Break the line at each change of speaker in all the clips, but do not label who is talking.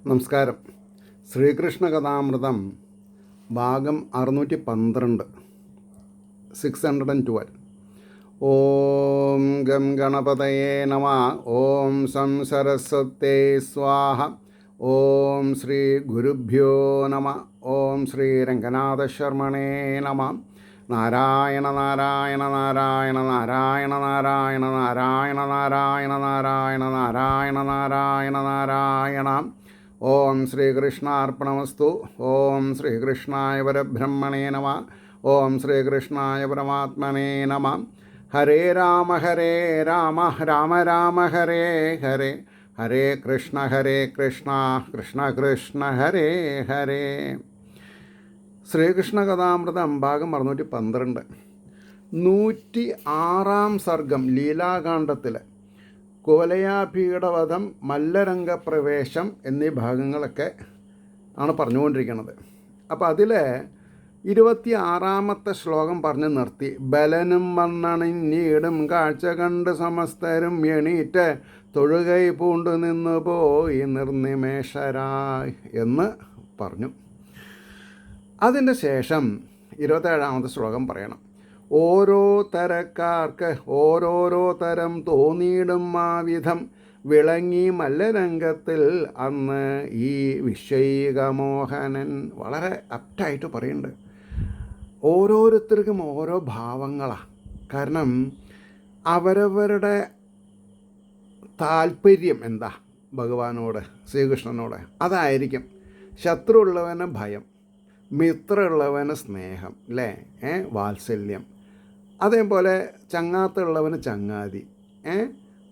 നമസ്കാരം. ശ്രീകൃഷ്ണ കഥാമൃതം ഭാഗം 612 612. ഓം ഗം ഗണപതയേ നമഃ. ഓം സം സരസ്വത്യേ സ്വാഹ. ഓം ശ്രീ ഗുരുഭ്യോ നമഃ. ഓം ശ്രീ രംഗനാഥശർമ്മണേ നമഃ. നാരായണ നാരായണ നാരായണ നാരായണ നാരായണ നാരായണ നാരായണ നാരായണ നാരായണ നാരായണ നാരായണ. ഓം ശ്രീകൃഷ്ണാർപ്പണമസ്തു. ഓം ശ്രീകൃഷ്ണായ പരബ്രഹ്മണേ നമഃ. ഓം ശ്രീകൃഷ്ണായ പരമാത്മനേ നമഃ. ഹരേ രാമ രാമ രാമ ഹരേ ഹരേ. ഹരേ കൃഷ്ണ കൃഷ്ണ കൃഷ്ണ ഹരേ ഹരേ. ശ്രീകൃഷ്ണ കഥാമൃതം ഭാഗം 612 106 സർഗം ലീലാകാണ്ഡത്തിൽ കുവലയാപീഠവധം, മല്ലരംഗപ്രവേശം എന്നീ ഭാഗങ്ങളൊക്കെ ആണ് പറഞ്ഞുകൊണ്ടിരിക്കുന്നത്. അപ്പോൾ അതിൽ 26ാമത്തെ ശ്ലോകം പറഞ്ഞ് നിർത്തി. ബലനും വന്നണിഞ്ഞീടും കാഴ്ച കണ്ട് സമസ്തരും എണീറ്റ് തൊഴുകൈ പൂണ്ടു നിന്നു പോയി നിർനിമേഷരായി എന്ന് പറഞ്ഞു. അതിൻ്റെ ശേഷം 27ാമത്തെ ശ്ലോകം പറയണം. ഓരോ തരക്കാർക്ക് ഓരോരോ തരം തോന്നിയിടും ആ വിധം വിളങ്ങി മല്ലരംഗത്തിൽ അന്ന് ഈ വിഷയികമോഹനൻ. വളരെ അപ്റ്റായിട്ട് പറയുന്നുണ്ട്. ഓരോരുത്തർക്കും ഓരോ ഭാവങ്ങളാണ്. കാരണം അവരവരുടെ താല്പര്യം എന്താ ഭഗവാനോട്, ശ്രീകൃഷ്ണനോട്, അതായിരിക്കും. ശത്രു ഉള്ളവന് ഭയം, മിത്രമുള്ളവന് സ്നേഹം, അല്ലേ, വാത്സല്യം. അതേപോലെ ചങ്ങാത്തുള്ളവന് ചങ്ങാതി,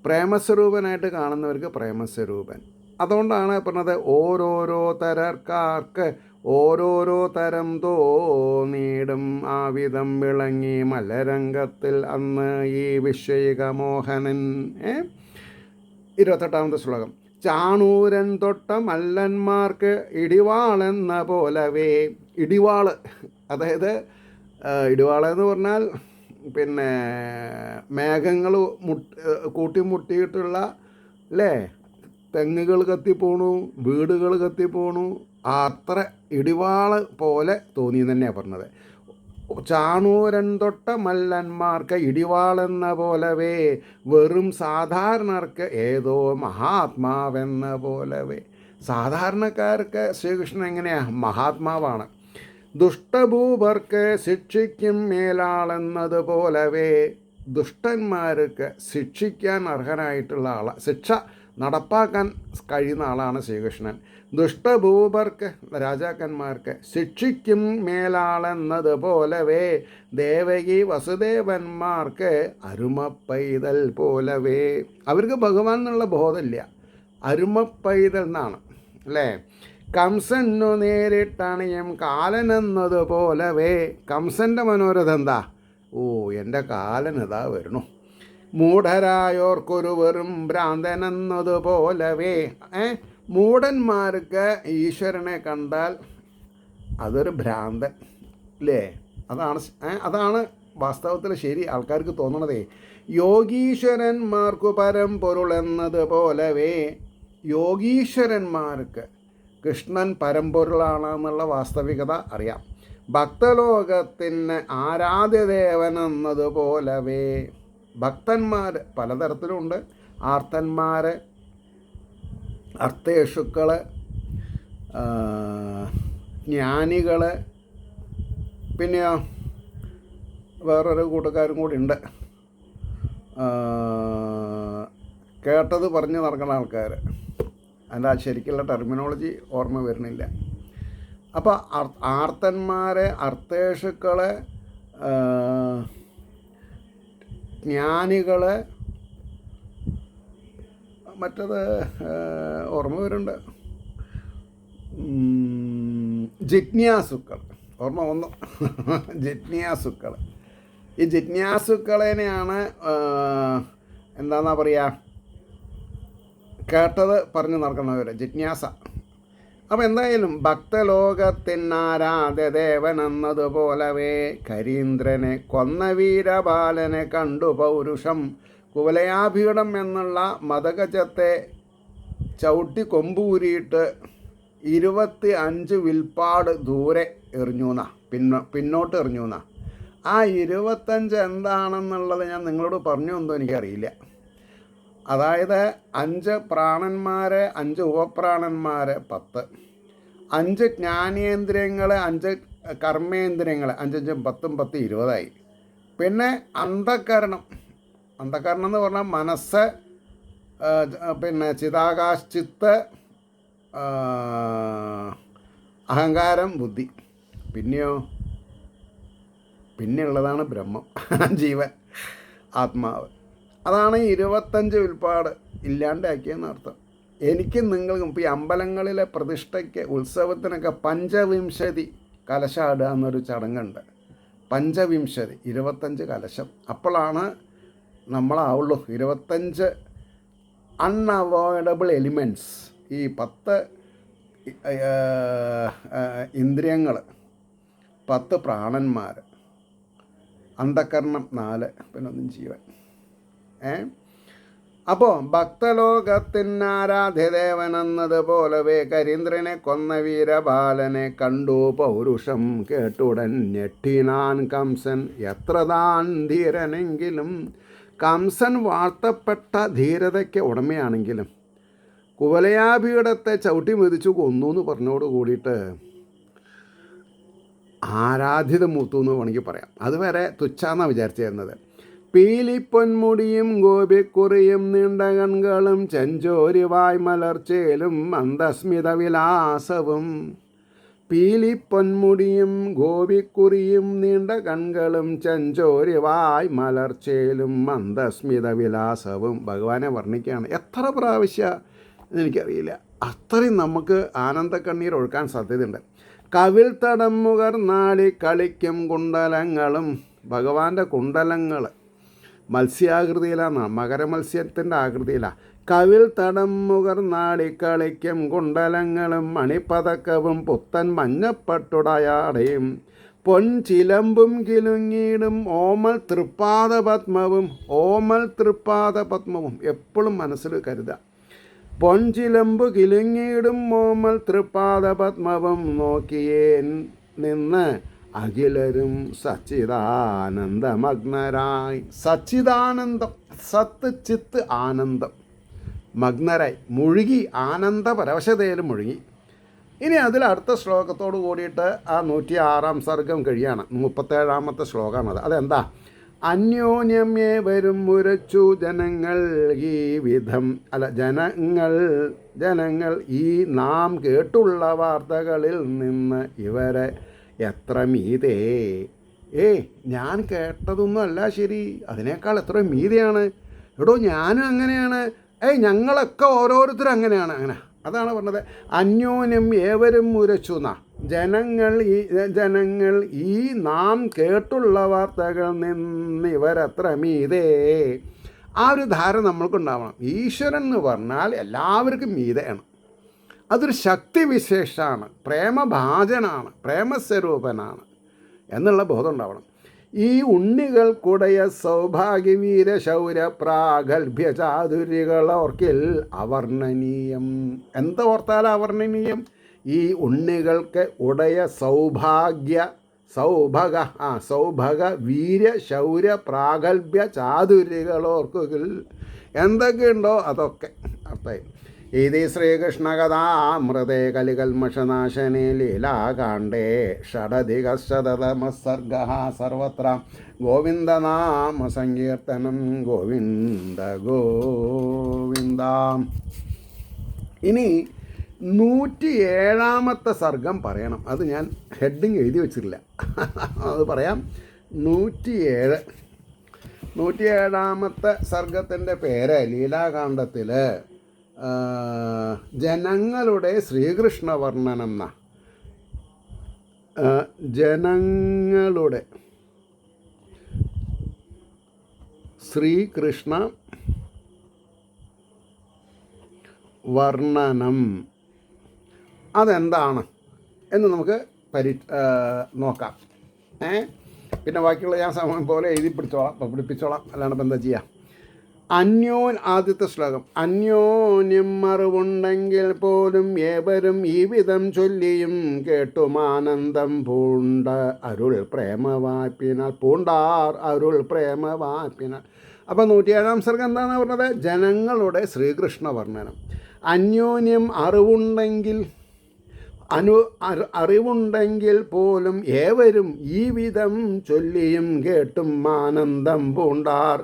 പ്രേമസ്വരൂപനായിട്ട് കാണുന്നവർക്ക് പ്രേമസ്വരൂപൻ. അതുകൊണ്ടാണ് പറഞ്ഞത് ഓരോരോ തരക്കാർക്ക് ഓരോരോ തരം തോന്നിയിടും ആ വിധം വിളങ്ങി മലരംഗത്തിൽ അന്ന് ഈ വിഷയികമോഹനൻ. 28ാമത്തെ ശ്ലോകം. ചാണൂരൻ തൊട്ട മല്ലന്മാർക്ക് ഇടിവാളെന്ന പോലവേ. ഇടിവാള്, അതായത് ഇടിവാളെന്ന് പറഞ്ഞാൽ പിന്നെ മേഘങ്ങൾ കൂട്ടിമുട്ടിയിട്ടുള്ള, അല്ലേ, തെങ്ങുകൾ കത്തിപ്പോണു, വീടുകൾ കത്തിപ്പോണു, അത്ര ഇടിവാള് പോലെ തോന്നി തന്നെയാണ് പറഞ്ഞത്. ചാണൂരൻ തൊട്ട മല്ലന്മാർക്ക് ഇടിവാളെന്ന പോലവേ, വെറും സാധാരണർക്ക് ഏതോ മഹാത്മാവെന്ന പോലവേ. സാധാരണക്കാർക്ക് ശ്രീകൃഷ്ണൻ എങ്ങനെയാണ്? മഹാത്മാവാണ്. ദുഷ്ടഭൂപർക്ക് ശിക്ഷിക്കും മേലാളെന്നത് പോലവേ, ദുഷ്ടന്മാർക്ക് ശിക്ഷിക്കാൻ അർഹനായിട്ടുള്ള ആളാണ്, ശിക്ഷ നടപ്പാക്കാൻ കഴിയുന്ന ആളാണ് ശ്രീകൃഷ്ണൻ. ദുഷ്ടഭൂപർക്ക്, രാജാക്കന്മാർക്ക് ശിക്ഷിക്കും മേലാളെന്നത് പോലവേ, ദേവകി വസുദേവന്മാർക്ക് അരുമപ്പൈതൽ പോലവേ. അവർക്ക് ഭഗവാൻ എന്നുള്ള ബോധമില്ല, അരുമപ്പൈതൽ എന്നാണ്, അല്ലേ. കംസനു നേരിട്ടണിയും കാലനെന്നത് പോലവേ. കംസൻ്റെ മനോരഥം എന്താ? ഓ, എൻ്റെ കാലനതാ വരണു. മൂഢരായോർക്കൊരു വെറും ഭ്രാന്തനെന്നത് പോലവേ. മൂഢന്മാർക്ക് ഈശ്വരനെ കണ്ടാൽ അതൊരു ഭ്രാന്തൻ, അല്ലേ. അതാണ് വാസ്തവത്തിൽ ശരി ആൾക്കാർക്ക് തോന്നണതേ. യോഗീശ്വരന്മാർക്കു പരമ്പൊരുൾ എന്നത് പോലവേ. യോഗീശ്വരന്മാർക്ക് കൃഷ്ണൻ പരമ്പൊരുളാണെന്നുള്ള വാസ്തവികത അറിയാം. ഭക്തലോകത്തിന് ആരാധ്യദേവനെന്നത് പോലവേ. ഭക്തന്മാർ പലതരത്തിലുണ്ട്. ആർത്തന്മാർ, അർത്ഥേഷുക്കൾ, ജ്ഞാനികൾ, പിന്നെ വേറൊരു കൂട്ടുകാരും കൂടി ഉണ്ട്. കേട്ടത് പറഞ്ഞ് നടക്കുന്ന ആൾക്കാർ. അതിൻ്റെ ശരിക്കുള്ള ടെർമിനോളജി ഓർമ്മ വരുന്നില്ല. അപ്പോൾ ആർത്തന്മാർ, അർത്ഥേഷുക്കൾ, ജ്ഞാനികൾ, മറ്റത് ഓർമ്മ വരുന്നുണ്ട്, ജിജ്ഞാസുക്കൾ, ഓർമ്മ വന്നു, ജിജ്ഞാസുക്കൾ. ഈ ജിജ്ഞാസുക്കളെയാണ് എന്താണെന്നാ പറയുക, കേട്ടത് പറഞ്ഞു നടക്കുന്നവർ, ജിജ്ഞാസ. അപ്പോൾ എന്തായാലും ഭക്തലോകത്തിനാരാധ്യദേവനെന്നത് പോലവേ, കരീന്ദ്രനെ കൊന്ന വീരബാലനെ കണ്ടു പൗരുഷം. കുവലയാപീഠം എന്നുള്ള മദഗജത്തെ ചവിട്ടി കൊമ്പൂരിയിട്ട് 25 വിൽപ്പാട് ദൂരെ എറിഞ്ഞു എന്നാ, പിന്നോട്ട് എറിഞ്ഞു എന്നാ. ആ 25 എന്താണെന്നുള്ളത് ഞാൻ നിങ്ങളോട് പറഞ്ഞു എന്തോ എനിക്കറിയില്ല. അതായത് 5 പ്രാണന്മാർ, 5 ഉപപ്രാണന്മാർ 10, 5 ജ്ഞാനേന്ദ്രിയങ്ങൾ, 5 കർമ്മേന്ദ്രിയങ്ങൾ, 5 5 10 10 20ആയി. പിന്നെ അന്ധകരണം എന്ന് പറഞ്ഞാൽ മനസ്സ്, പിന്നെ ചിതാകാശ്, ചിത്ത്, അഹങ്കാരം, ബുദ്ധി. പിന്നെയുള്ളതാണ് ബ്രഹ്മം, ജീവൻ, ആത്മാവ്. അതാണ് 25 വിൽപ്പാട് ഇല്ലാണ്ടാക്കിയെന്നർത്ഥം. എനിക്കും നിങ്ങൾക്കും ഇപ്പോൾ ഈ അമ്പലങ്ങളിലെ പ്രതിഷ്ഠയ്ക്ക്, ഉത്സവത്തിനൊക്കെ 25 കലശാടുക എന്നൊരു ചടങ്ങുണ്ട്. 25 കലശം. അപ്പോഴാണ് നമ്മളാവുള്ളൂ. 25 അൺഅവോയ്ഡബിൾ എലിമെൻറ്റ്സ്, ഈ 10 ഇന്ദ്രിയങ്ങൾ, 10 പ്രാണന്മാർ, അന്ധകരണം 4, പിന്നെ 1 ജീവൻ. അപ്പോൾ ഭക്തലോകത്തിനാരാധ്യദേവനെന്നതുപോലവേ കരീന്ദ്രനെ കൊന്ന വീരബാലനെ കണ്ടു പൗരുഷം കേട്ടുടൻ ഞെട്ടിനാൻ കംസൻ. എത്ര താൻ ധീരനെങ്കിലും, കംസൻ വാഴ്ത്തപ്പെട്ട ധീരതയ്ക്ക് ഉടമയാണെങ്കിലും കുവലയാപീഠത്തെ ചവിട്ടി മെതിച്ചു കൊന്നു എന്ന് പറഞ്ഞോട് കൂടിയിട്ട് ആരാധ്യത മൂത്തു എന്ന് വേണമെങ്കിൽ പറയാം. അതുവരെ തുച്ഛാന്നാണ് വിചാരിച്ചിരുന്നത്. പീലിപ്പൊന്മുടിയും ഗോപിക്കുറിയും നീണ്ട കൺകളും ചെഞ്ചോരിവായ് മലർച്ചേലും മന്ദസ്മിത വിലാസവും. പീലിപ്പൊന്മുടിയും ഗോപിക്കുറിയും നീണ്ട കൺകളും ചെഞ്ചോരിവായ് മലർച്ചേലും മന്ദസ്മിത വിലാസവും. ഭഗവാനെ വർണ്ണിക്കുകയാണ്. എത്ര പ്രാവശ്യം എനിക്കറിയില്ല. അത്രയും നമുക്ക് ആനന്ദക്കണ്ണീർ ഒഴുക്കാൻ സാധ്യതയുണ്ട്. കവിൽ തടം മുകർന്നാടി കളിക്കും കുണ്ടലങ്ങളും. ഭഗവാന്റെ കുണ്ടലങ്ങൾ മത്സ്യാകൃതിയിലാണ്, മകരമത്സ്യത്തിൻ്റെ ആകൃതിയിലാണ്. കവിൽ തടം മുകർന്നാടി കളിക്കും കുണ്ടലങ്ങളും മണിപ്പതക്കവും പുത്തൻ മഞ്ഞപ്പട്ടുടയാടയും പൊൻചിലമ്പും കിലുങ്ങിയിടും ഓമൽ തൃപ്പാദപത്മവും എപ്പോഴും മനസ്സിൽ കരുതുക. പൊൻചിലമ്പു കിലുങ്ങിയിടും ഓമൽ തൃപ്പാദപത്മവും നോക്കിയേ നിന്ന് അഖിലരും സച്ചിദാനന്ദമഗ്നരായി. സച്ചിദാനന്ദം, സത്ത് ചിത്ത് ആനന്ദം, മഗ്നരായി മുഴുകി, ആനന്ദ പരവശതയിൽ മുഴുകി. ഇനി അതിൽ അടുത്ത ശ്ലോകത്തോട് കൂടിയിട്ട് ആ 106 സർഗം കഴിയാണ്. 37ാമത്തെ ശ്ലോകമാണത്. അതെന്താ? അന്യോന്യം ഏവരും മുരച്ചു ജനങ്ങൾ ഈ വിധം, ജനങ്ങൾ ഈ നാം കേട്ടുള്ള വാർത്തകളിൽ നിന്ന് ഇവരെ എത്ര മീതേ. ഞാൻ കേട്ടതൊന്നും അല്ല ശരി, അതിനേക്കാൾ എത്ര മീതയാണ്. എടോ ഞാനും അങ്ങനെയാണ്, ഞങ്ങളൊക്കെ ഓരോരുത്തരും അങ്ങനെയാണ്. അതാണ് പറഞ്ഞത്. അന്യോന്യം ഏവരും മുരച്ചു എന്നാ. ജനങ്ങൾ ഈ നാം കേട്ടുള്ള വാർത്തകൾ നിന്ന് ഇവരത്ര മീതേ. ആ ഒരു ധാരണ നമ്മൾക്കുണ്ടാവണം. ഈശ്വരൻ എന്ന് പറഞ്ഞാൽ എല്ലാവർക്കും മീതയാണ്. അതൊരു ശക്തിവിശേഷമാണ്, പ്രേമഭാജനാണ്, പ്രേമസ്വരൂപനാണ് എന്നുള്ള ബോധം ഉണ്ടാവണം. ഈ ഉണ്ണികൾക്കുടയ സൗഭാഗ്യവീര ശൗര്യ പ്രാഗൽഭ്യ ചാതുര്യകളോർക്കിൽ അവർണ്ണനീയം. എന്തോർത്താൽ അവർണ്ണനീയം? ഈ ഉണ്ണികൾക്ക് ഉടയ സൗഭഗ വീര ശൗര്യ പ്രാഗൽഭ്യ ചാതുര്യകളോർക്കുകിൽ എന്തൊക്കെയുണ്ടോ അതൊക്കെ അർത്ഥമായി. ഇതി ശ്രീകൃഷ്ണകഥാമൃതേ കലികൽമഷനാശനേ ലീലാകാണ്ഡേ ഷഡധികശതമസർഗഃ സർവത്ര ഗോവിന്ദനാമ സങ്കീർത്തനം. ഗോവിന്ദ ഗോവിന്ദ. ഇനി 107ാമത്തെ സർഗം പറയണം. അത് ഞാൻ ഹെഡിങ് എഴുതി വച്ചിട്ടില്ല, അത് പറയാം. 107ാമത്തെ സർഗത്തിൻ്റെ പേര് ലീലാകാണ്ഡത്തിൽ ജനങ്ങളുടെ ശ്രീകൃഷ്ണ വർണ്ണനം എന്ന. ജനങ്ങളുടെ ശ്രീകൃഷ്ണ വർണ്ണനം അതെന്താണ് എന്ന് നമുക്ക് നോക്കാം. പിന്നെ ബാക്കിയുള്ള ഞാൻ സമയം പോലെ എഴുതി പിടിപ്പിച്ചോളാം, അല്ലാണ്ട് ഇപ്പം എന്താ ചെയ്യുക. ആദ്യത്തെ ശ്ലോകം. അന്യോന്യം അറിവുണ്ടെങ്കിൽ പോലും ഏവരും ഈ വിധം ചൊല്ലിയും കേട്ടുമാനന്ദം പൂണ്ട അരുൾ പ്രേമവായ്പിനാൽ പൂണ്ടാർ അരുൾ പ്രേമവായ്പിനാൽ. അപ്പോൾ 107 സർഗം എന്താണ് പറഞ്ഞത്? ജനങ്ങളുടെ ശ്രീകൃഷ്ണ വർണ്ണനം. അന്യോന്യം അറിവുണ്ടെങ്കിൽ പോലും ഏവരും ഈ വിധം ചൊല്ലിയും കേട്ടും ആനന്ദം പൂണ്ടാർ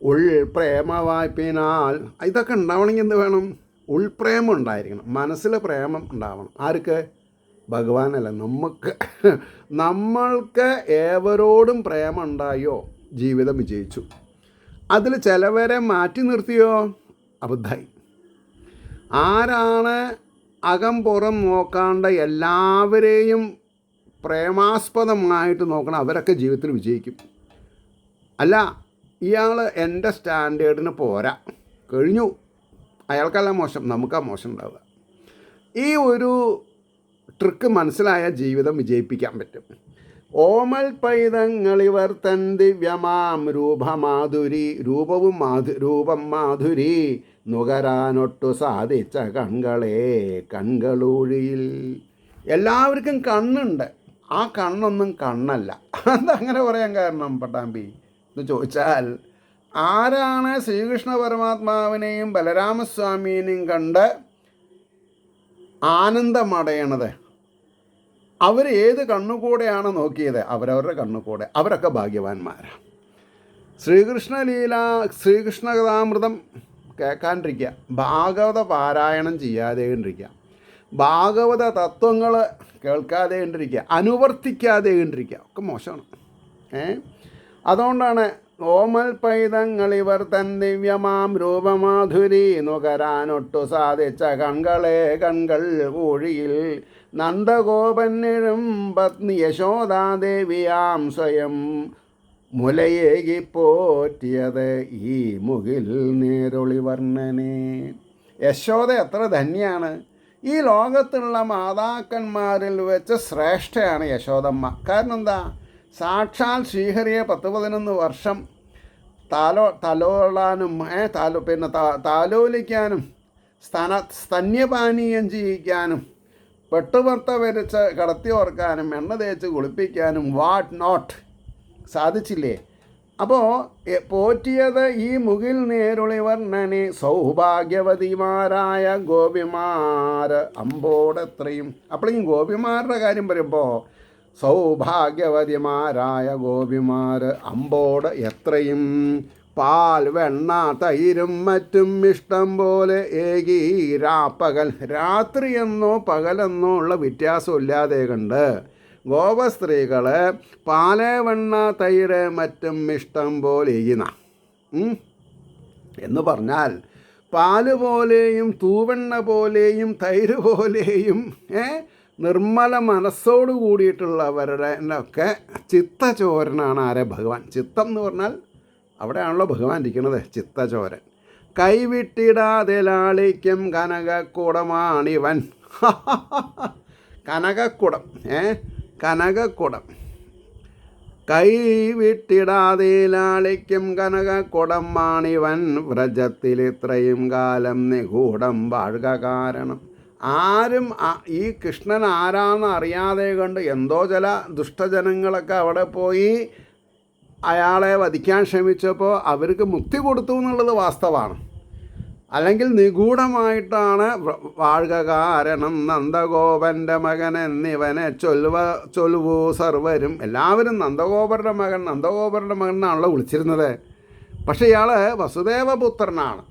ഉൾപ്രേമവായ്പിനാൽ. ഇതൊക്കെ ഉണ്ടാവണമെങ്കിൽ എന്ത് വേണം? ഉൾപ്രേമം ഉണ്ടായിരിക്കണം, മനസ്സിൽ പ്രേമം ഉണ്ടാവണം. ആർക്ക്? ഭഗവാനല്ല, നമ്മൾക്ക് ഏവരോടും പ്രേമം ഉണ്ടായോ ജീവിതം വിജയിച്ചു. അതിൽ ചിലവരെ മാറ്റി നിർത്തിയോ അബദ്ധായി. ആരാണ് അകം പുറം നോക്കാണ്ട് എല്ലാവരെയും പ്രേമാസ്പദമായിട്ട് നോക്കണം, അവരൊക്കെ ജീവിതത്തിൽ വിജയിക്കും. അല്ല, ഇയാൾ എൻ്റെ സ്റ്റാൻഡേർഡിന് പോരാ, കഴിഞ്ഞു, അയാൾക്കല്ല മോശം, നമുക്കാ മോശം ഉണ്ടാവുക. ഈ ഒരു ട്രിക്ക് മനസ്സിലായ ജീവിതം വിജയിപ്പിക്കാൻ പറ്റും. ഓമൽ പൈതങ്ങളിവർ തൻ ദിവ്യമാം രൂപം മാധുരി നുകരാനൊട്ടു സാധിച്ച കൺകളൂഴിയിൽ. എല്ലാവർക്കും കണ്ണുണ്ട്, ആ കണ്ണൊന്നും കണ്ണല്ല. അതങ്ങനെ പറയാൻ കാരണം പട്ടാമ്പി എന്ന് ചോദിച്ചാൽ, ആരാണ് ശ്രീകൃഷ്ണ പരമാത്മാവിനെയും ബലരാമസ്വാമിനെയും കണ്ട് ആനന്ദമടയണത്? അവർ ഏത് കണ്ണുകൂടെയാണ് നോക്കിയത്? അവരവരുടെ കണ്ണുകൂടെ. അവരൊക്കെ ഭാഗ്യവാന്മാരാണ്. ശ്രീകൃഷ്ണ കഥാമൃതം കേൾക്കാണ്ടിരിക്കുക, ഭാഗവത പാരായണം ചെയ്യാതെ ഇരിക്കുക, ഭാഗവത തത്വങ്ങൾ കേൾക്കാതെ ഇരിക്കുക, അനുവർത്തിക്കാതെ ഇരിക്കുക, ഒക്കെ മോശമാണ്. അതുകൊണ്ടാണ് ഓമൽ പൈതങ്ങളിവർ തൻ ദിവ്യമാം രൂപമാധുരി നുകരാനൊട്ടു സാധിച്ച കൺകൾ ഊഴിയിൽ നന്ദഗോപന്നിഴും പത്നി യശോദാദേവിയാം സ്വയം മുലയേകി പോറ്റിയത് ഈ മുകിൽ നേരൊളി വർണ്ണനെ. യശോദ എത്ര ധന്യാണ്! ഈ ലോകത്തുള്ള മാതാക്കന്മാരിൽ വെച്ച് ശ്രേഷ്ഠയാണ് യശോദമ്മ. കാരണം എന്താ? സാക്ഷാൽ ശ്രീഹരിയെ 10-11 വർഷം തലോളാനും താലോലിക്കാനും സ്തന്യപാനീയം ചെയ്യിക്കാനും പെട്ടുപർത്ത വരച്ച് കടത്തി ഓർക്കാനും എണ്ണ തേച്ച് കുളിപ്പിക്കാനും വാട്ട് നോട്ട് സാധിച്ചില്ലേ? അപ്പോൾ പോറ്റിയത് ഈ മുകിൽ നേരുളി വർണ്ണനെ സൗഭാഗ്യവതിമാരായ ഗോപിമാർ അമ്പോടെത്രയും. അപ്പോഴേക്കും ഗോപിമാരുടെ കാര്യം പറയുമ്പോൾ സൗഭാഗ്യവതിമാരായ ഗോപിമാർ അമ്പോട് എത്രയും പാൽ വെണ്ണ തൈരും മറ്റും ഇഷ്ടം പോലെ ഏകി രാപ്പകൽ, രാത്രിയെന്നോ പകലെന്നോ ഉള്ള വ്യത്യാസമില്ലാതെ കണ്ട് ഗോപസ്ത്രീകൾ പാല് വെണ്ണ തൈര് മറ്റും ഇഷ്ടം പോലെ ഏകിന എന്ന് പറഞ്ഞാൽ പാല് പോലെയും തൂവെണ്ണ പോലെയും തൈര് പോലെയും നിർമ്മല മനസ്സോട് കൂടിയിട്ടുള്ളവരുടെ ഒക്കെ ചിത്തചോരനാണ് ആരെ? ഭഗവാൻ. ചിത്തം എന്ന് പറഞ്ഞാൽ അവിടെയാണല്ലോ ഭഗവാൻ ഇരിക്കുന്നത്, ചിത്തചോരൻ. കൈവിട്ടിടാതെ ലാളിക്കും കനകക്കുടമാണിവൻ. കനകക്കുടം, കനകക്കുടം. കൈവിട്ടിടാതെ ലാളിക്കും കനകക്കുടം മാണിവൻ വ്രജത്തിൽ ഇത്രയും കാലം നിഗൂഢം വാഴുക കാരണം. ആരും ഈ കൃഷ്ണൻ ആരാന്ന് അറിയാതെ കണ്ട് എന്തോ ചില ദുഷ്ടജനങ്ങളൊക്കെ അവിടെ പോയി അയാളെ വധിക്കാൻ ശ്രമിച്ചപ്പോൾ അവർക്ക് മുക്തി കൊടുത്തു എന്നുള്ളത് വാസ്തവമാണ്. അല്ലെങ്കിൽ നിഗൂഢമായിട്ടാണ് വാഴുക കാരണം നന്ദഗോപൻ്റെ മകൻ എന്നിവനെ ചൊല്ലുവൂ സർവരും. എല്ലാവരും നന്ദഗോപരുടെ മകൻ എന്നാണല്ലോ വിളിച്ചിരുന്നത്. പക്ഷേ ഇയാൾ വസുദേവപുത്രനാണ്.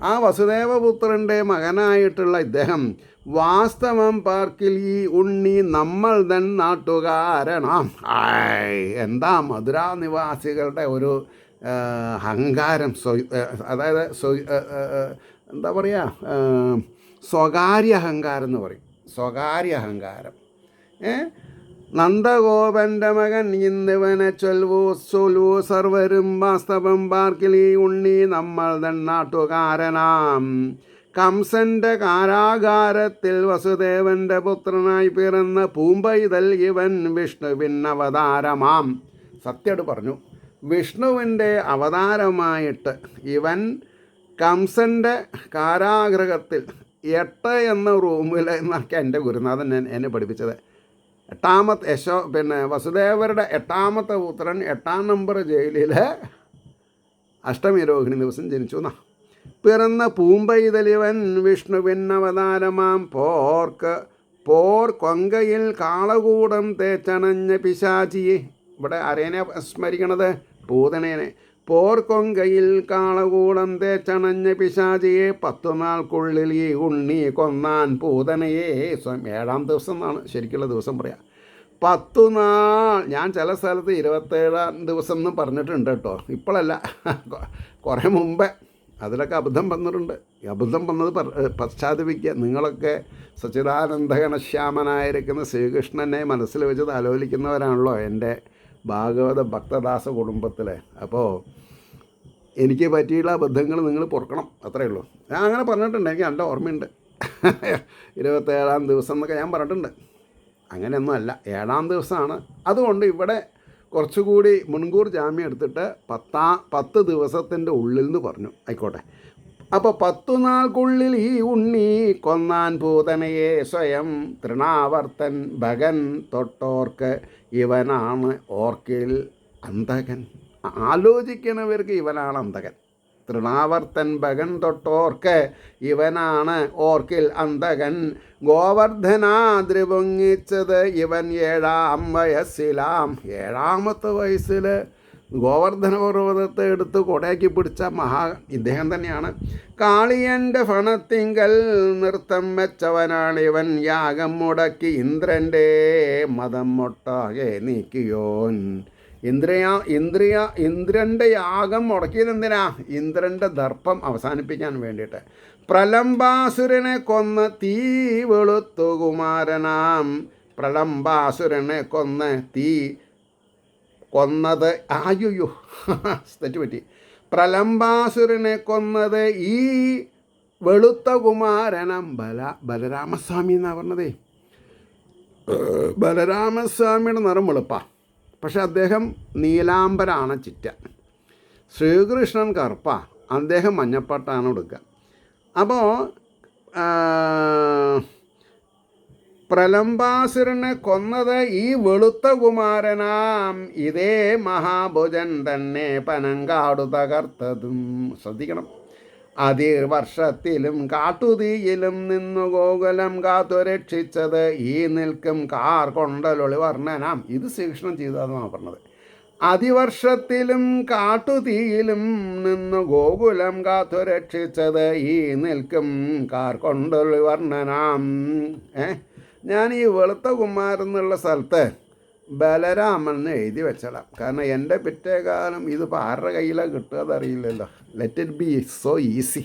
ആ വസുദേവപുത്രൻ്റെ മകനായിട്ടുള്ള ഇദ്ദേഹം വാസ്തവം പാർക്കിൽ ഈ ഉണ്ണി നമ്മൾ തൻ നാട്ടുകാരണം. എന്താ മധുരാ നിവാസികളുടെ ഒരു അഹങ്കാരം, അതായത് എന്താ പറയുക, സ്വകാര്യ അഹങ്കാരം എന്ന് പറയും, സ്വകാര്യ അഹങ്കാരം. നന്ദഗോപൻ്റെ മകൻ ഇന്നിവനെ ചൊല്ലു സർവരും വാസ്തവം പാർക്കിൽ ഈ ഉണ്ണി നമ്മൾ തൻ നാട്ടുകാരനാം. കംസൻ്റെ കാരാകാരത്തിൽ വസുദേവൻ്റെ പുത്രനായി പിറന്ന പൂമ്പൈതൽ ഇവൻ വിഷ്ണുവിൻ അവതാരമാം. സത്യമായിട്ട് പറഞ്ഞു, വിഷ്ണുവിൻ്റെ അവതാരമായിട്ട് ഇവൻ കംസൻ്റെ കാരാഗൃഹത്തിൽ 8 എന്ന റൂമിൽ എന്നൊക്കെ എൻ്റെ ഗുരുനാഥൻ എന്നെ പഠിപ്പിച്ചത്. വസുദേവരുടെ 8ാമത്തെ പുത്രൻ 8ാം നമ്പർ ജയിലിൽ അഷ്ടമി രോഹിണി ദിവസം ജനിച്ചു എന്നാ. പിറന്ന പൂമ്പൈതലിവൻ വിഷ്ണുവിൻ അവതാരമാം പോർ കൊങ്കയിൽ കാളകൂടം തേച്ചണഞ്ഞ പിശാചിയെ. ഇവിടെ ആരേനെ സ്മരിക്കണത്? പൂതനേനെ. പോർ കൊങ്കയിൽ കാളകൂടം തേച്ചണഞ്ഞ പിശാചിയെ 10 നാൾക്കുള്ളിൽ ഈ ഉണ്ണി കൊന്നാൻ പൂതനയെ. 7ാം ദിവസം എന്നാണ് ശരിക്കുള്ള ദിവസം പറയാം. 10 നാൾ. ഞാൻ ചില സ്ഥലത്ത് 27ാം ദിവസം എന്നും പറഞ്ഞിട്ടുണ്ട് കേട്ടോ, ഇപ്പോഴല്ല, കുറേ മുമ്പേ. അതിലൊക്കെ അബദ്ധം വന്നിട്ടുണ്ട്. അബദ്ധം വന്നത് പശ്ചാത്തപിക്കുക. നിങ്ങളൊക്കെ സച്ചിദാനന്ദഘനശ്യാമനായിരിക്കുന്ന ശ്രീകൃഷ്ണനെ മനസ്സിൽ വെച്ച് ആലോചിക്കുന്നവരാണല്ലോ എൻ്റെ ഭാഗവത ഭക്തദാസ കുടുംബത്തിൽ. അപ്പോൾ എനിക്ക് പറ്റിയുള്ള അബദ്ധങ്ങൾ നിങ്ങൾ പൊറുക്കണം, അത്രയേ ഉള്ളൂ. ഞാൻ അങ്ങനെ പറഞ്ഞിട്ടുണ്ട്, എനിക്ക് നല്ല ഓർമ്മയുണ്ട്. 27ാം ദിവസം എന്നൊക്കെ ഞാൻ പറഞ്ഞിട്ടുണ്ട്. അങ്ങനെയൊന്നും അല്ല, 7ാം ദിവസമാണ്. അതുകൊണ്ട് ഇവിടെ കുറച്ചുകൂടി മുൻകൂർ ജാമ്യം എടുത്തിട്ട് 10 ദിവസത്തിൻ്റെ ഉള്ളിൽ എന്ന് പറഞ്ഞു. ആയിക്കോട്ടെ. അപ്പോൾ 10 നാൾക്കുള്ളിൽ ഈ ഉണ്ണി കൊന്നാൻ പൂതനയെ സ്വയം തൃണാവർത്തൻ ഭഗൻ തൊട്ടോർക്ക് ഇവനാണ് ഓർക്കിൽ അന്തകൻ. ആലോചിക്കണവർക്ക് ഇവനാണ് അന്തകൻ. തൃണാവർത്തൻ ഭഗൻ തൊട്ടോർക്ക് ഇവനാണ് ഓർക്കിൽ അന്തകൻ. ഗോവർദ്ധനാദ്രിപൊങ്ങിച്ചത് ഇവൻ 7ാം വയസ്സിലാം. 7ാമത്തെ വയസ്സിൽ ഗോവർദ്ധന പർവ്വതത്തെ എടുത്ത് കൊടയാക്കി പിടിച്ച ഇദ്ദേഹം തന്നെയാണ്. കാളിയൻ്റെ ഫണത്തിങ്കൽ നൃത്തം വെച്ചവനാണിവൻ. യാഗം മുടക്കി ഇന്ദ്രൻ്റെ മതം മൊട്ടാകെ നീക്കിയോൻ. ഇന്ദ്രൻ്റെ യാഗം മുടക്കിയത് എന്തിനാ? ഇന്ദ്രൻ്റെ ദർപ്പം അവസാനിപ്പിക്കാൻ വേണ്ടിയിട്ട്. പ്രലംബാസുരനെ കൊന്ന് തീ വെളുത്തു കുമാരനാം. പ്രലംബാസുരനെ കൊന്നത് അയ്യോ തെറ്റുപറ്റി. പ്രലംബാസുരനെ കൊന്നത് ഈ വെളുത്ത കുമാരനാം ബലരാമസ്വാമി എന്നാണ് പറഞ്ഞതേ. ബലരാമസ്വാമിയുടെ നിറം വെളുപ്പാണ്, പക്ഷെ അദ്ദേഹം നീലാംബരാണ് ചിറ്റ. ശ്രീകൃഷ്ണൻ കറുപ്പ, അദ്ദേഹം മഞ്ഞപ്പട്ടാണ് എടുക്കുക. അപ്പോൾ പ്രലംബാസുരനെ കൊന്നത് ഈ വെളുത്ത കുമാരനാം. ഇതേ മഹാഭുജൻ തന്നെ പനങ്കാടു തകർത്തതും. ശ്രദ്ധിക്കണം. അതിവർഷത്തിലും കാട്ടുതീയിലും നിന്നു ഗോകുലം കാത്തു രക്ഷിച്ചത് ഈ നിൽക്കും കാർ കൊണ്ടലൊളി വർണ്ണനാം. ഇത് ശ്രീകൃഷ്ണൻ ചെയ്തതെന്നാണ് പറഞ്ഞത്. അതിവർഷത്തിലും കാട്ടുതീയിലും നിന്നു ഗോകുലം കാത്തു രക്ഷിച്ചത് ഈ നിൽക്കും കാർ കൊണ്ടൊളി വർണ്ണനാം. ഞാൻ ഈ വെളുത്ത കുമാരൻ എന്നുള്ള സ്ഥലത്ത് ബലരാമൻ എന്ന് എഴുതി വെച്ചടാം. കാരണം എൻ്റെ പിറ്റേകാലം ഇതിപ്പോൾ ആരുടെ കയ്യിലാണ് കിട്ടുക അതറിയില്ലല്ലോ. Let it be so easy.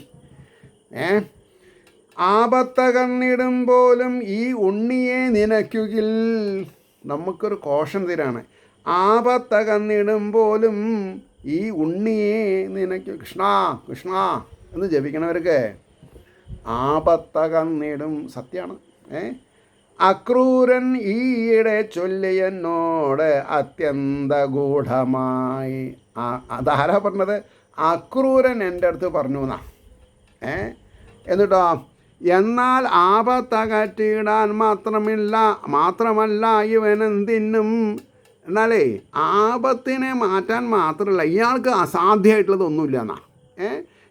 ആപത്തകന്നിടും പോലും ഈ ഉണ്ണിയെ നിനയ്ക്കുകിൽ. നമുക്കൊരു കോഷൻ തരാണ്. ആപത്തകന്നിടും പോലും ഈ ഉണ്ണിയെ നിനയ്ക്കു. കൃഷ്ണ കൃഷ്ണ എന്ന് ജപിക്കണവർക്ക് ആപത്തകന്നിടും. സത്യമാണ്. അക്രൂരൻ ഈയിടെ ചൊല്ലിയെന്നോട് അത്യന്ത ഗൂഢമായി. അതാരാ പറഞ്ഞത്? അക്രൂരൻ എൻ്റെ അടുത്ത് പറഞ്ഞു എന്നാ. എന്നിട്ടോ, എന്നാൽ ആപത്തകറ്റിയിടാൻ മാത്രമല്ല ഇവനെന്തിനും. എന്നാലേ ആപത്തിനെ മാറ്റാൻ മാത്രമല്ല, ഇയാൾക്ക് അസാധ്യമായിട്ടുള്ളതൊന്നുമില്ല എന്നാ.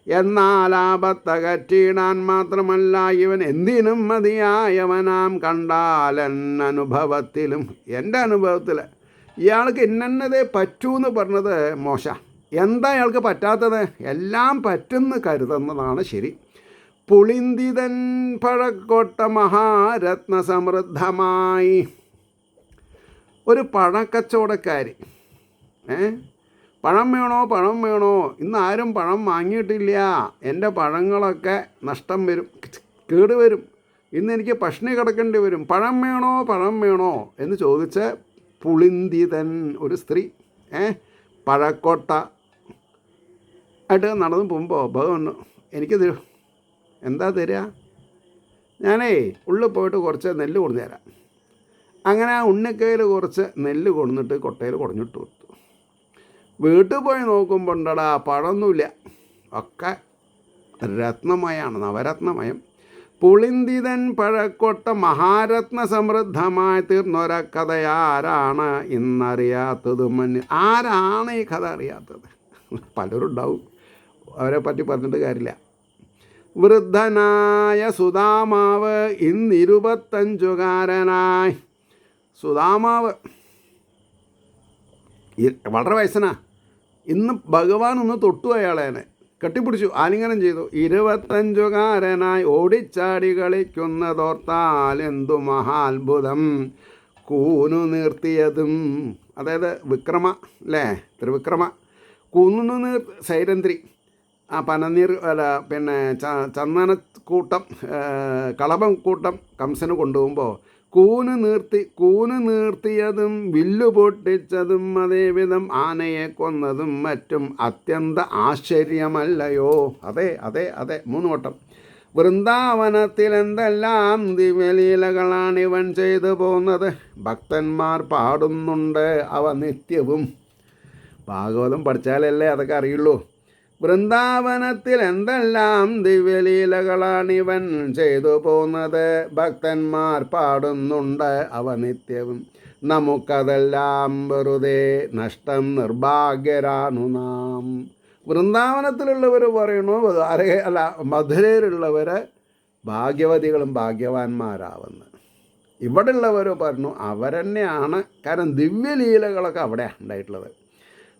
എന്നാൽ ആപത്തകറ്റിയിടാൻ മാത്രമല്ല ഇവൻ എന്തിനും മതിയായവനാം. കണ്ടാലൻ അനുഭവത്തിലും, എൻ്റെ അനുഭവത്തിൽ ഇയാൾക്ക് ഇന്നതേ പറ്റൂ എന്ന് പറഞ്ഞത് മോശ. എന്താ ഇയാൾക്ക് പറ്റാത്തത്? എല്ലാം പറ്റുമെന്ന് കരുതുന്നതാണ് ശരി. പുളിന്തിതൻ പഴക്കൊട്ട മഹാരത്ന സമൃദ്ധമായി. ഒരു പഴക്കച്ചവടക്കാരി പഴം വേണോ, ഇന്ന് ആരും പഴം വാങ്ങിയിട്ടില്ല, എൻ്റെ പഴങ്ങളൊക്കെ നഷ്ടം വരും, കേടുവരും, ഇന്ന് എനിക്ക് പഷ്ണി കിടക്കേണ്ടി വരും, പഴം വേണോ എന്ന് ചോദിച്ച് പുളിന്തിതൻ ഒരു സ്ത്രീ പഴക്കോട്ട ആയിട്ട് നടന്നു പോകുമ്പോൾ ഭഗവാൻ എനിക്ക് എന്താ തരിക? ഞാനേ ഉള്ളിൽ പോയിട്ട് കുറച്ച് നെല്ല് കൊണ്ടു തരാം. അങ്ങനെ ആ ഉണ്ണിക്കയിൽ കുറച്ച് നെല്ല് കൊണ്ടുവന്നിട്ട് കൊട്ടയിൽ കുടഞ്ഞിട്ട് കൊടുത്തു. വീട്ടിൽ പോയി നോക്കുമ്പോൾ ഉണ്ടടാ പഴമൊന്നുമില്ല, ഒക്കെ രത്നമയാണ്, നവരത്നമയം. പുളിന്തിതൻ പഴക്കൊട്ട മഹാരത്ന സമൃദ്ധമായി തീർന്നൊര കഥയാരാണ് ഇന്നറിയാത്തത്? ആരാണ് ഈ കഥ അറിയാത്തത്? പലരും ഉണ്ടാവും, അവരെ പറ്റി പറഞ്ഞിട്ട് കാര്യമില്ല. വൃദ്ധനായ സുദാമാവ് ഇന്ന് 25കാരനായി. സുദാമാവ് വളരെ വയസ്സനാ. ഇന്ന് ഭഗവാൻ ഒന്ന് തൊട്ടു, അയാളേനെ കെട്ടിപ്പിടിച്ചു, ആലിംഗനം ചെയ്തു. 25കാരനായി ഓടിച്ചാടി കളിക്കുന്നതോർത്താൽ എന്തു മഹാത്ഭുതം. കൂനു നിർത്തിയതും, അതായത് വിക്രമ അല്ലേ, ത്രിവിക്രമ. കൂനു സൈരന്ധ്രി, ആ പനനീർ അല്ല പിന്നെ ചന്ദനക്കൂട്ടം, കളഭം കൂട്ടം കംസന് കൊണ്ടുപോകുമ്പോൾ കൂന് നീർത്തിയതും വില്ലു പൊട്ടിച്ചതും അതേവിധം ആനയെ കൊന്നതും മറ്റും അത്യന്ത ആശ്ചര്യമല്ലയോ? അതെ അതെ അതെ, 3 വട്ടം. വൃന്ദാവനത്തിൽ എന്തെല്ലാം ദിവ്യലീലകളാണ് ഇവൻ ചെയ്തു പോകുന്നത്. ഭക്തന്മാർ പാടുന്നുണ്ട് അവ നിത്യവും. ഭാഗവതം പഠിച്ചാലല്ലേ അതൊക്കെ അറിയുള്ളൂ. വൃന്ദാവനത്തിൽ എന്തെല്ലാം ദിവ്യലീലകളാണ് ഇവൻ ചെയ്തു പോകുന്നത്. ഭക്തന്മാർ പാടുന്നുണ്ട് അവ നിത്യവും. നമുക്കതെല്ലാം വെറുതെ നഷ്ടം, നിർഭാഗ്യരാണു നാം. വൃന്ദാവനത്തിലുള്ളവർ പറയണു, അല്ല മധുരയിലുള്ളവർ ഭാഗ്യവതികളും ഭാഗ്യവാന്മാരാവുന്നു. ഇവിടെ ഉള്ളവർ പറഞ്ഞു അവരെന്നെയാണ്, കാരണം ദിവ്യലീലകളൊക്കെ അവിടെയാണ് ഉണ്ടായിട്ടുള്ളത്.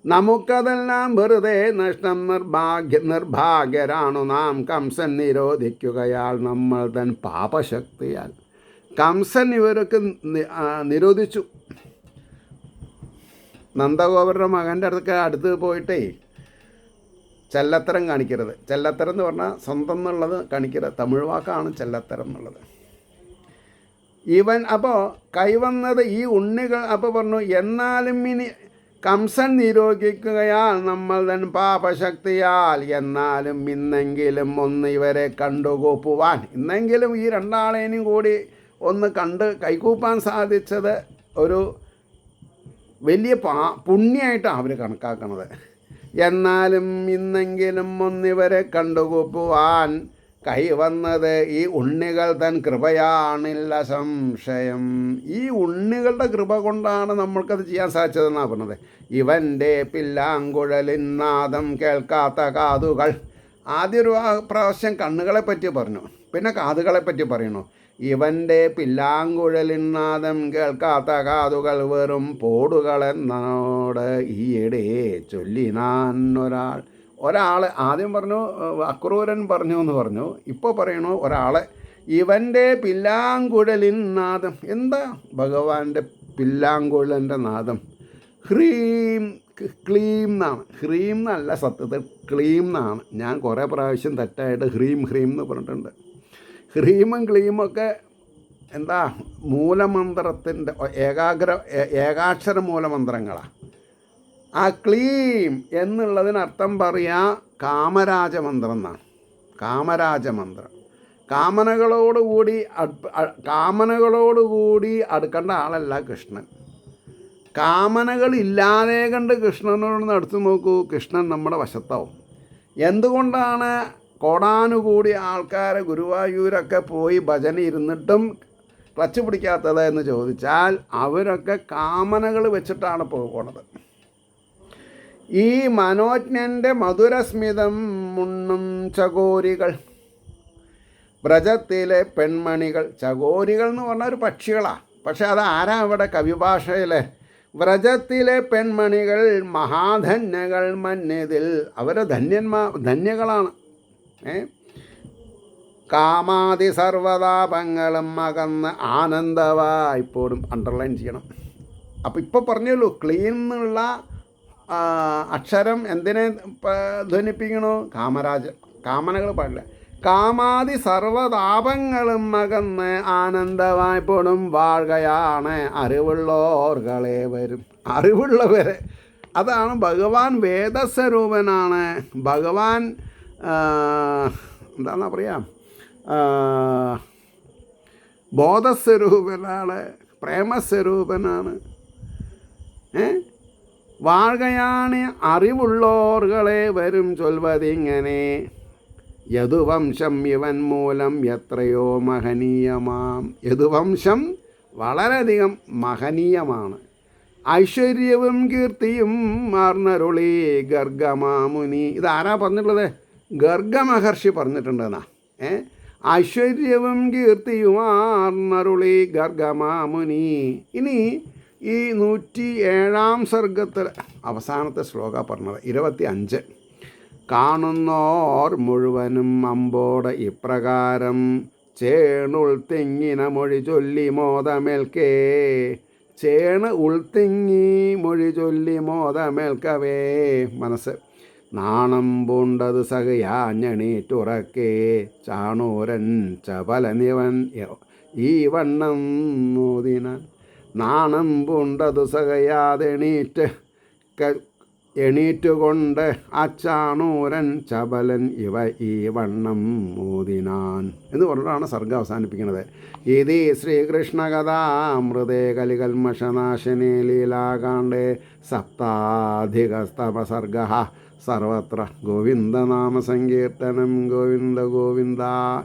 നമുക്കതെല്ലാം വെറുതെ നഷ്ടം, നിർഭാഗ്യരാണു നാം. കംസൻ നിരോധിക്കുകയാൽ നമ്മൾ തൻ പാപശക്തിയാൽ. കംസൻ ഇവർക്ക് നിരോധിച്ചു. നന്ദഗോപരുടെ മകൻ്റെ അടുത്ത് പോയിട്ടേ ചെല്ലത്തരം കാണിക്കരുത്. ചെല്ലത്തരം എന്ന് പറഞ്ഞാൽ സ്വന്തം എന്നുള്ളത് കാണിക്കരുത്, തമിഴ് വാക്കാണ് ചെല്ലത്തരം എന്നുള്ളത്. ഇവൻ അപ്പോൾ കൈവന്നത് ഈ ഉണ്ണികൾ. അപ്പോൾ പറഞ്ഞു എന്നാലും ഇനി കംസൻ നിരോധിക്കുകയാൽ നമ്മൾ തൻ പാപശക്തിയാൽ. എന്നാലും ഇന്നെങ്കിലും ഒന്ന് ഇവരെ കണ്ടുകൂപ്പുവാൻ, ഇന്നെങ്കിലും ഈ 2 ആളേനും കൂടി ഒന്ന് കണ്ട് കൈകൂപ്പാൻ സാധിച്ചത് ഒരു വലിയ പുണ്യമായിട്ടാണ് അവർ കണക്കാക്കുന്നത്. എന്നാലും ഇന്നെങ്കിലും ഒന്നിവരെ കണ്ടുകൂപ്പുവാൻ കൈവന്നത് ഈ ഉണ്ണികൾ തൻ കൃപയാണില്ല സംശയം. ഈ ഉണ്ണികളുടെ കൃപ കൊണ്ടാണ് നമ്മൾക്കത് ചെയ്യാൻ സാധിച്ചതെന്നാണ് പറഞ്ഞത്. ഇവൻ്റെ പില്ലാങ്കുഴലിൻ നാദം കേൾക്കാത്ത കാതുകൾ. ആദ്യൊരു പ്രാവശ്യം കണ്ണുകളെ പറ്റി പറഞ്ഞു, പിന്നെ കാതുകളെ പറ്റി പറയണു. ഇവൻ്റെ പില്ലാങ്കുഴലിൻ നാദം കേൾക്കാത്ത കാതുകൾ വെറും പോടുകളെന്നോട് ഈയിടെ ചൊല്ലിനാൻ ഒരാൾ. ആദ്യം പറഞ്ഞു അക്രൂരൻ പറഞ്ഞു എന്ന് പറഞ്ഞു, ഇപ്പോൾ പറയണു ഒരാൾ. ഇവൻ്റെ പില്ലാങ്കുഴലിൻ നാദം. എന്താ ഭഗവാന്റെ പില്ലാങ്കുഴലിൻ്റെ നാദം? ഹ്രീം ക്ലീം എന്നാണ്. ഹ്രീം എന്നല്ല സത്യത്തിൽ, ക്ലീം എന്നാണ്. ഞാൻ കുറേ പ്രാവശ്യം തെറ്റായിട്ട് ഹ്രീം എന്ന് പറഞ്ഞിട്ടുണ്ട്. ഹ്രീമും ക്ലീമൊക്കെ എന്താ മൂലമന്ത്രത്തിൻ്റെ ഏകാക്ഷര മൂലമന്ത്രങ്ങളാണ്. ആ ക്ലീം എന്നുള്ളതിനർത്ഥം പറയുക കാമരാജമന്ത്രം എന്നാണ്. കാമരാജമന്ത്രം. കാമനകളോടുകൂടി അടുക്കേണ്ട ആളല്ല കൃഷ്ണൻ. കാമനകളില്ലാതെ കണ്ട് കൃഷ്ണനോട് അടുത്ത് നോക്കൂ, കൃഷ്ണൻ നമ്മുടെ വശത്താവും. എന്തുകൊണ്ടാണ് കോടാനുകൂടി ആൾക്കാരെ ഗുരുവായൂരൊക്കെ പോയി ഭജന ഇരുന്നിട്ടും ക്ലച്ച് പിടിക്കാത്തത് എന്ന് ചോദിച്ചാൽ അവരൊക്കെ കാമനകൾ വെച്ചിട്ടാണ് പോകണത്. ഈ മനോജ്ഞൻ്റെ മധുരസ്മിതം മുണ്ണും ചകോരികൾ, വ്രജത്തിലെ പെൺമണികൾ. ചകോരികൾ എന്ന് പറഞ്ഞാൽ ഒരു പക്ഷികളാണ്. പക്ഷെ അത് ആരാ ഇവിടെ കവിഭാഷയിലെ? വ്രജത്തിലെ പെൺമണികൾ മഹാധന്യകൾ മന്യതിൽ. അവർ ധന്യകളാണ്. കാമാതി സർവതാപങ്ങളും അകന്ന് ആനന്ദവായ്പോടും. അണ്ടർലൈൻ ചെയ്യണം. അപ്പോൾ ഇപ്പോൾ പറഞ്ഞല്ലോ, ക്ലീൻ എന്നുള്ള അക്ഷരം എന്തിനെ ധ്വനിപ്പിക്കണോ? കാമനകൾ പാടില്ല. കാമാതി സർവതാപങ്ങളും അകന്ന് ആനന്ദവായ്പോടും വാഴുകയാണ് അറിവുള്ളോർകളെ വരും. അറിവുള്ളവരെ. അതാണ് ഭഗവാൻ വേദസ്വരൂപനാണ്. ഭഗവാൻ എന്താണെന്നാ പറയുക, ബോധസ്വരൂപനാണ്, പ്രേമസ്വരൂപനാണ്. വാഴുകയാണ് അറിവുള്ളോർകളെ വരും ചൊൽവതിങ്ങനെ, യദുവംശം ഇവൻ മൂലം എത്രയോ മഹനീയമാം. യദുവംശം വളരെയധികം മഹനീയമാണ്. ഐശ്വര്യവും കീർത്തിയും ആർന്നരുളി ഗർഗമാമുനി. ഇതാരാ പറഞ്ഞിട്ടുള്ളത്? ഗർഗമഹർഷി പറഞ്ഞിട്ടുണ്ടെന്നാ. ഐശ്വര്യവും കീർത്തിയും ആർന്നരുളി ഗർഗമാമുനി. ഇനി ഈ 107 സർഗത്തിൽ അവസാനത്തെ ശ്ലോക പറഞ്ഞത് 25. കാണുന്നോർ മുഴുവനും അമ്പോടെ ഇപ്രകാരം ചേണുൾ തെങ്ങിന മൊഴി ചൊല്ലി മോദമേൽക്കേ. ചേണ് ഉൾത്തിങ്ങി മൊഴി ചൊല്ലി മോദമേൽക്കവേ. മനസ്സ് നാണം പൂണ്ടത് സകയാഞ്ഞണീറ്റുറക്കേ. ചാണൂരൻ ചപലനിവൻ ഈ വണ്ണം മോദിനാൻ. നാണം പൂണ്ടത് സകയാതെണീറ്റ് എണീറ്റുകൊണ്ട് അച്ചാണൂരൻ ചപലൻ ഇവ ഈ വണ്ണം മോദിനാൻ എന്ന് പറഞ്ഞിട്ടാണ് സർഗം അവസാനിപ്പിക്കുന്നത്. ഇതി ശ്രീകൃഷ്ണകഥാമൃതേ കലികൽമഷനാശിനി ലീലാകാണ്ഡേ സപ്താധികസ്തമസർഗ. സർവത്ര ഗോവിന്ദനാമസങ്കീർത്തനം. ഗോവിന്ദ ഗോവിന്ദ.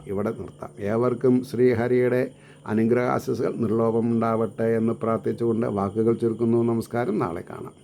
ഇവിടെ നിർത്താം. ഏവർക്കും ശ്രീഹരിയുടെ അനുഗ്രഹാശിസുകൾ നിർലോഭമുണ്ടാവട്ടെ എന്ന് പ്രാർത്ഥിച്ചുകൊണ്ട് വാക്കുകൾ ചുരുക്കുന്നു. നമസ്കാരം. നാളെ കാണാം.